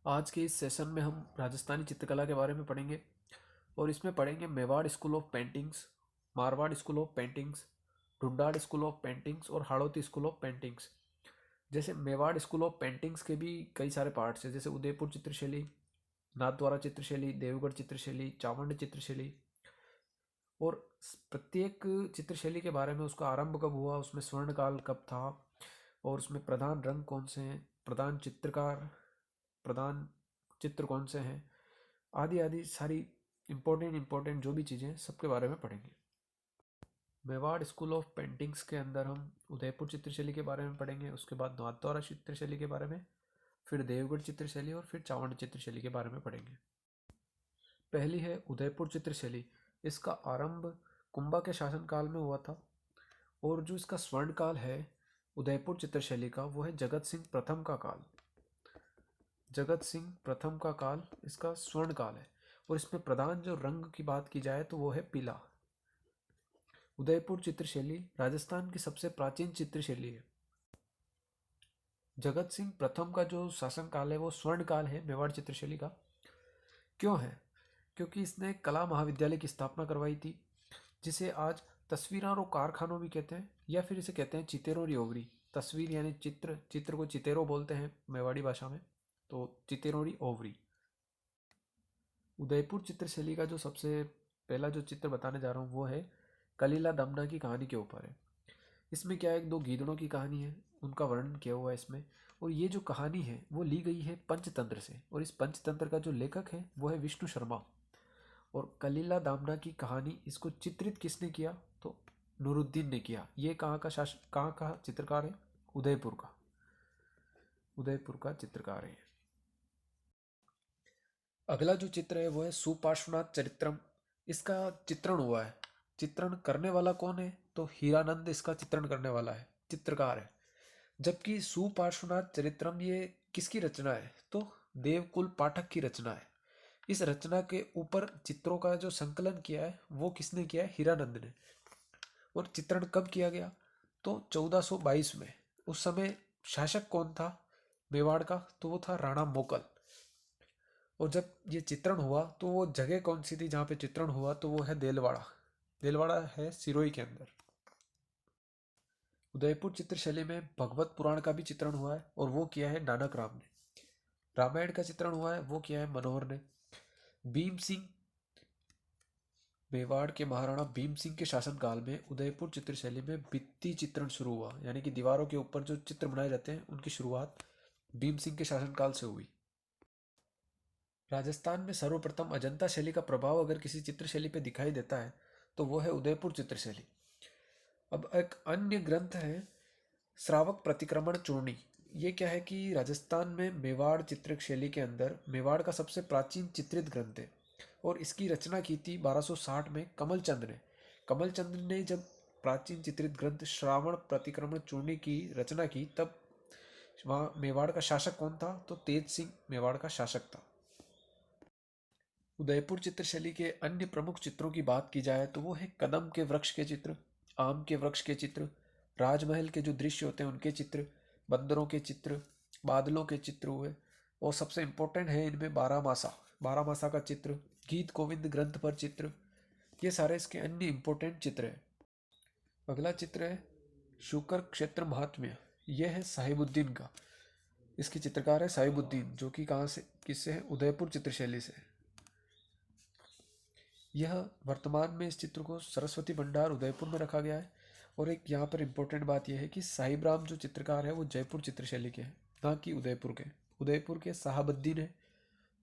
आज के इस सेशन में हम राजस्थानी चित्रकला के बारे में पढ़ेंगे और इसमें पढ़ेंगे Mewar school of paintings, Marwar school of paintings, Dhundhar school of paintings और हाड़ौती स्कूल ऑफ पेंटिंग्स। जैसे मेवाड़ स्कूल ऑफ पेंटिंग्स के भी कई सारे पार्ट्स हैं, जैसे उदयपुर चित्रशैली, नाथद्वारा चित्रशैली, देवगढ़ चित्रशैली, चावंड चित्रशैली। और प्रत्येक चित्रशैली के बारे में उसका आरंभ कब हुआ, उसमें स्वर्णकाल कब था और उसमें प्रधान रंग कौन से हैं, प्रधान चित्रकार, प्रधान चित्र कौन से हैं, आदि आदि सारी इम्पोर्टेंट जो भी चीज़ें हैं सबके बारे में पढ़ेंगे। मेवाड़ स्कूल ऑफ पेंटिंग्स के अंदर हम उदयपुर चित्रशैली के बारे में पढ़ेंगे, उसके बाद नाथद्वारा चित्रशैली के बारे में, फिर देवगढ़ चित्रशैली और फिर चावंड चित्रशैली के बारे में पढ़ेंगे। पहली है उदयपुर चित्रशैली। इसका आरंभ कुंभा के शासनकाल में हुआ था और जो इसका स्वर्णकाल है उदयपुर चित्रशैली का वो है जगत सिंह प्रथम का काल। जगत सिंह प्रथम का काल इसका स्वर्ण काल है और इसमें प्रधान जो रंग की बात की जाए तो वो है पीला। उदयपुर चित्रशैली राजस्थान की सबसे प्राचीन चित्रशैली है। जगत सिंह प्रथम का जो शासन काल है वो स्वर्ण काल है मेवाड़ चित्रशैली का। क्यों है? क्योंकि इसने कला महाविद्यालय की स्थापना करवाई थी, जिसे आज तस्वीरार और कारखानों भी कहते हैं, या फिर इसे कहते हैं चितेरों ओवरी। तस्वीर यानी चित्र, चित्र को चितेरो बोलते हैं मेवाड़ी भाषा में, तो चितेरोरी ओवरी। उदयपुर चित्रशैली का जो सबसे पहला जो चित्र बताने जा रहा हूँ वो है कलीला दमना की कहानी के ऊपर है। इसमें क्या है, दो गीदड़ों की कहानी है, उनका वर्णन किया हुआ है इसमें। और ये जो कहानी है वो ली गई है पंचतंत्र से, और इस पंचतंत्र का जो लेखक है वो है विष्णु शर्मा। और कलीला दामना की कहानी इसको चित्रित किसने किया, तो नूरुद्दीन ने किया। ये कहाँ का चित्रकार है? उदयपुर का, उदयपुर का चित्रकार है। अगला जो चित्र है वो है सुपार्श्वनाथ चरित्रम। इसका चित्रण हुआ है। चित्रण करने वाला कौन है, तो हीरानंद इसका चित्रण करने वाला है, चित्रकार है। जबकि सुपार्श्वनाथ चरित्रम ये किसकी रचना है, तो देवकुल पाठक की रचना है। इस रचना के ऊपर चित्रों का जो संकलन किया है वो किसने किया है? हीरानंद ने। और चित्रण कब किया गया, तो 1422 में। उस समय शासक कौन था मेवाड़ का, तो वो था राणा मोकल। और जब ये चित्रण हुआ तो वो जगह कौन सी थी जहाँ पे चित्रण हुआ, तो वो है देलवाड़ा। देलवाड़ा है सिरोही के अंदर। उदयपुर चित्रशैली में भगवत पुराण का भी चित्रण हुआ है और वो किया है नानक राम ने। रामायण का चित्रण हुआ है वो किया है मनोहर ने। भीम सिंह, मेवाड़ के महाराणा भीम सिंह के शासनकाल में उदयपुर चित्रशैली में भित्ति चित्रण शुरू हुआ, यानी कि दीवारों के ऊपर जो चित्र बनाए जाते हैं उनकी शुरुआत भीम सिंह के शासनकाल से हुई। राजस्थान में सर्वप्रथम अजंता शैली का प्रभाव अगर किसी चित्रशैली पे दिखाई देता है तो वो है उदयपुर चित्रशैली। अब एक अन्य ग्रंथ है श्रावक प्रतिक्रमण चूर्णी। ये क्या है कि राजस्थान में मेवाड़ चित्रशैली के अंदर मेवाड़ का सबसे प्राचीन चित्रित ग्रंथ है और इसकी रचना की थी 1260 में कमलचंद ने। कमलचंद ने जब प्राचीन चित्रित ग्रंथ श्रावण प्रतिक्रमण चूर्णी की रचना की तब वहाँ मेवाड़ का शासक कौन था, तो तेज सिंह मेवाड़ का शासक था। उदयपुर चित्रशैली के अन्य प्रमुख चित्रों की बात की जाए तो वो है कदम के वृक्ष के चित्र, आम के वृक्ष के चित्र, राजमहल के जो दृश्य होते हैं उनके चित्र, बंदरों के चित्र, बादलों के चित्र हुए। और सबसे इम्पोर्टेंट है इनमें बारहमासा, बारहमासा का चित्र, गीत गोविंद ग्रंथ पर चित्र। ये सारे इसके अन्य इम्पोर्टेंट चित्र हैं। अगला चित्र है शुकर क्षेत्र महात्म्य। यह है साहिबुद्दीन का। इसके चित्रकार है साहिबुद्दीन, जो कि कहाँ से, किससे है? उदयपुर चित्रशैली से। यह वर्तमान में इस चित्र को सरस्वती भंडार उदयपुर में रखा गया है। और एक यहाँ पर इम्पोर्टेंट बात यह है कि साहिब राम जो चित्रकार है वो जयपुर चित्रशैली के हैं, ना कि उदयपुर के। उदयपुर के साहबुद्दीन है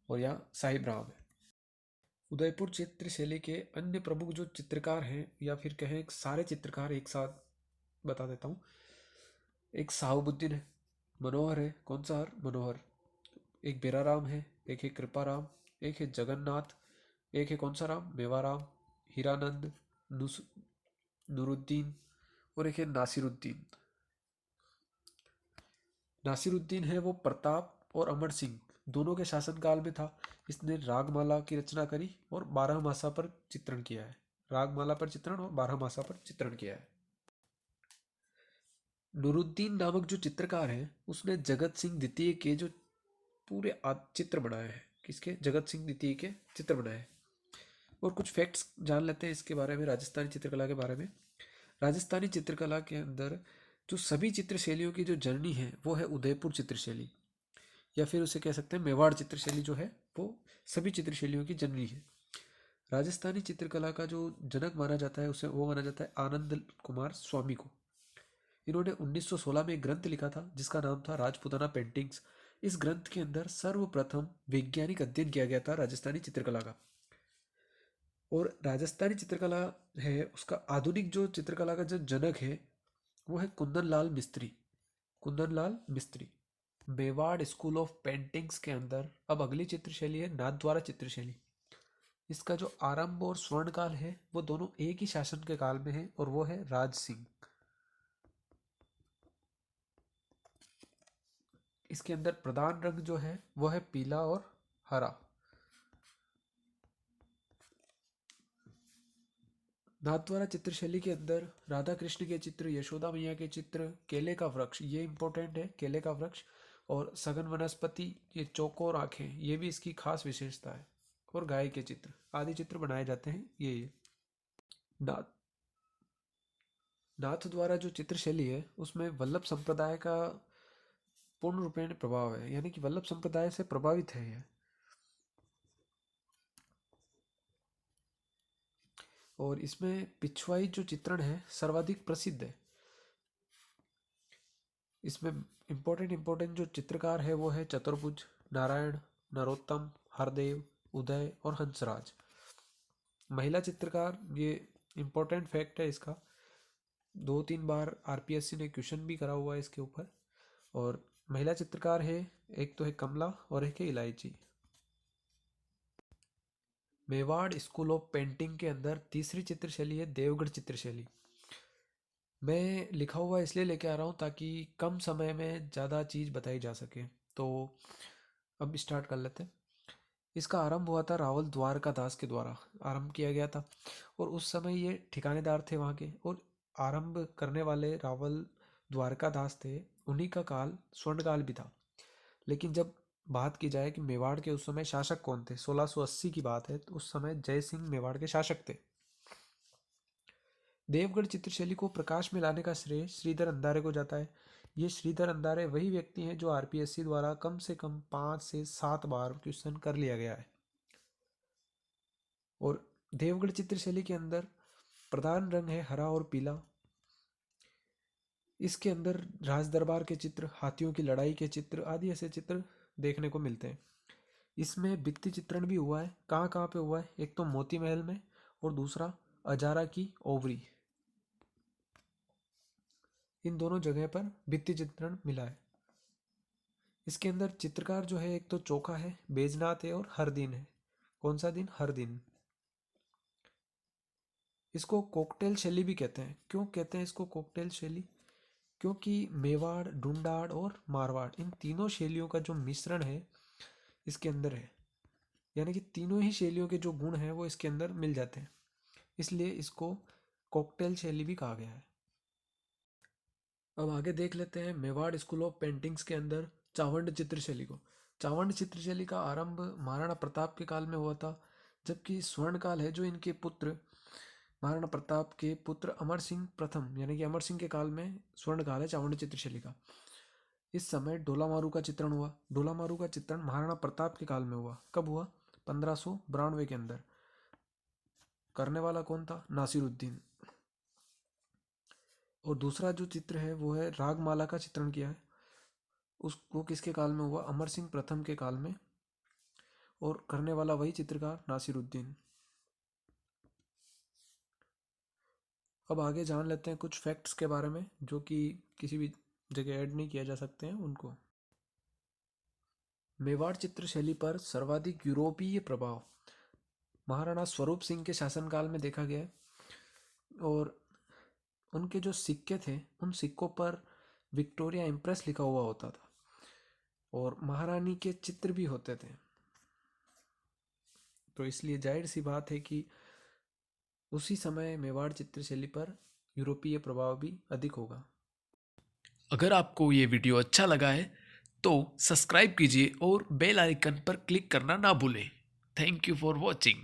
और यहाँ साहिब राम है। उदयपुर चित्रशैली के अन्य प्रमुख जो चित्रकार हैं, या फिर कहें सारे चित्रकार एक साथ बता देता हूँ। एक साहबुद्दीन है, मनोहर है, कौन सा हर मनोहर, एक बेराराम है, एक है कृपाराम, एक है जगन्नाथ, एक है कौन सा राम, मेवाराम, हीरानंद, नूरुद्दीन और एक है नासिरुद्दीन। नासिरुद्दीन है वो प्रताप और अमर सिंह दोनों के शासनकाल में था। इसने रागमाला की रचना करी और बारहमासा पर चित्रण किया है। रागमाला पर चित्रण और बारहमासा पर चित्रण किया है। नूरुद्दीन नामक जो चित्रकार है उसने जगत सिंह द्वितीय के जो पूरे चित्र बनाए हैं, किसके, जगत सिंह द्वितीय के चित्र बनाए हैं। और कुछ फैक्ट्स जान लेते हैं इसके बारे में, राजस्थानी चित्रकला के बारे में। राजस्थानी चित्रकला के अंदर जो सभी चित्र शैलियों की जो जननी है वो है उदयपुर चित्रशैली, या फिर उसे कह सकते हैं मेवाड़ चित्रशैली जो है वो सभी चित्र शैलियों की जननी है। राजस्थानी चित्रकला का जो जनक माना जाता है उसे वो माना जाता है आनंद कुमार स्वामी को। इन्होंने 1916 में एक ग्रंथ लिखा था जिसका नाम था राजपूताना पेंटिंग्स। इस ग्रंथ के अंदर सर्वप्रथम वैज्ञानिक अध्ययन किया गया था राजस्थानी चित्रकला का। और राजस्थानी चित्रकला है उसका आधुनिक जो चित्रकला का जो जनक है वो है कुंदन लाल मिस्त्री। कुंदन लाल मिस्त्री। मेवाड़ स्कूल ऑफ पेंटिंग्स के अंदर अब अगली चित्रशैली है नाथद्वारा चित्रशैली। इसका जो आरंभ और स्वर्ण काल है वो दोनों एक ही शासन के काल में है और वो है राज सिंह। इसके अंदर प्रधान रंग जो है वो है पीला और हरा। नाथद्वारा चित्रशैली के अंदर राधा कृष्ण के चित्र, यशोदा मैया के चित्र, केले का वृक्ष, ये इंपॉर्टेंट है, केले का वृक्ष, और सघन वनस्पति, ये चौकोर आंखें, ये भी इसकी खास विशेषता है, और गाय के चित्र आदि चित्र बनाए जाते हैं। ये नाथ नाथ द्वारा जो चित्रशैली है उसमें वल्लभ संप्रदाय का पूर्ण रूपेण प्रभाव है, यानी कि वल्लभ संप्रदाय से प्रभावित है यह। और इसमें पिछवाई जो चित्रण है सर्वाधिक प्रसिद्ध है। इसमें इम्पोर्टेंट जो चित्रकार है वो है चतुर्भुज, नारायण, नरोत्तम, हरदेव, उदय और हंसराज। महिला चित्रकार, ये इम्पोर्टेंट फैक्ट है इसका, 2-3 बार आरपीएससी ने क्वेश्चन भी करा हुआ है इसके ऊपर। और महिला चित्रकार है, एक तो है कमला और एक है इलायची। मेवाड़ स्कूल ऑफ पेंटिंग के अंदर तीसरी चित्रशैली है देवगढ़ चित्रशैली। मैं लिखा हुआ इसलिए लेके आ रहा हूँ ताकि कम समय में ज़्यादा चीज़ बताई जा सके। तो अब स्टार्ट कर लेते हैं। इसका आरंभ हुआ था रावल द्वारका दास के द्वारा आरंभ किया गया था, और उस समय ये ठिकानेदार थे वहाँ के, और आरंभ करने वाले रावल द्वारका दास थे। उन्हीं का काल स्वर्णकाल भी था। लेकिन जब बात की जाए कि मेवाड़ के उस समय शासक कौन थे, 1680 की बात है, तो उस समय जय सिंह मेवाड़ के शासक थे। देवगढ़ चित्रशैली को प्रकाश में लाने का श्रेय श्रीधर अंधारे को जाता है। ये श्रीधर अंधारे वही व्यक्ति हैं जो आरपीएससी द्वारा कम से कम 5 से 7 बार क्वेश्चन कर लिया गया है। और देवगढ़ चित्रशैली के अंदर प्रधान रंग है हरा और पीला। इसके अंदर राज दरबार के चित्र, हाथियों की लड़ाई के चित्र आदि ऐसे चित्र देखने को मिलते हैं। इसमें भित्ति चित्रण भी हुआ है। कहाँ कहाँ पे हुआ है, एक तो मोती महल में और दूसरा अजारा की ओवरी, इन दोनों जगह पर भित्ति चित्रण मिला है। इसके अंदर चित्रकार जो है एक तो चोखा है, बैजनाथ है और हर दिन है। कौन सा दिन, हर दिन। इसको कोकटेल शैली भी कहते हैं। क्यों कहते हैं इसको कोकटेल शैली, क्योंकि मेवाड़, ढूंढाड़ और मारवाड़, इन तीनों शैलियों का जो मिश्रण है इसके अंदर है, यानी कि तीनों ही शैलियों के जो गुण हैं वो इसके अंदर मिल जाते हैं, इसलिए इसको कॉकटेल शैली भी कहा गया है। अब आगे देख लेते हैं मेवाड़ स्कूल ऑफ पेंटिंग्स के अंदर चावंड चित्रशैली को। चावंड चित्रशैली का आरंभ महाराणा प्रताप के काल में हुआ था, जबकि स्वर्ण काल है जो इनके पुत्र महाराणा प्रताप के पुत्र अमर सिंह प्रथम, यानी कि अमर सिंह के काल में स्वर्ण काल है चावंड चित्रशैली का। इस समय डोला मारू का चित्रण हुआ। डोला मारू का चित्रण महाराणा प्रताप के काल में हुआ। कब हुआ, 1592 के अंदर। करने वाला कौन था, नासिरुद्दीन। और दूसरा जो चित्र है वो है रागमाला का चित्रण किया है, उसको किसके काल में हुआ, अमर सिंह प्रथम के काल में, और करने वाला वही चित्रकार नासिरुद्दीन। अब आगे जान लेते हैं कुछ फैक्ट्स के बारे में जो कि किसी भी जगह ऐड नहीं किया जा सकते हैं उनको। मेवाड़ चित्रशैली पर सर्वाधिक यूरोपीय प्रभाव महाराणा स्वरूप सिंह के शासनकाल में देखा गया है, और उनके जो सिक्के थे उन सिक्कों पर विक्टोरिया इम्प्रेस लिखा हुआ होता था, और महारानी के चित्र भी होते थे। तो इसलिए जाहिर सी बात है कि उसी समय मेवाड़ चित्रशैली पर यूरोपीय प्रभाव भी अधिक होगा। अगर आपको ये वीडियो अच्छा लगा है तो सब्सक्राइब कीजिए और बेल आइकन पर क्लिक करना ना भूलें। Thank you for watching.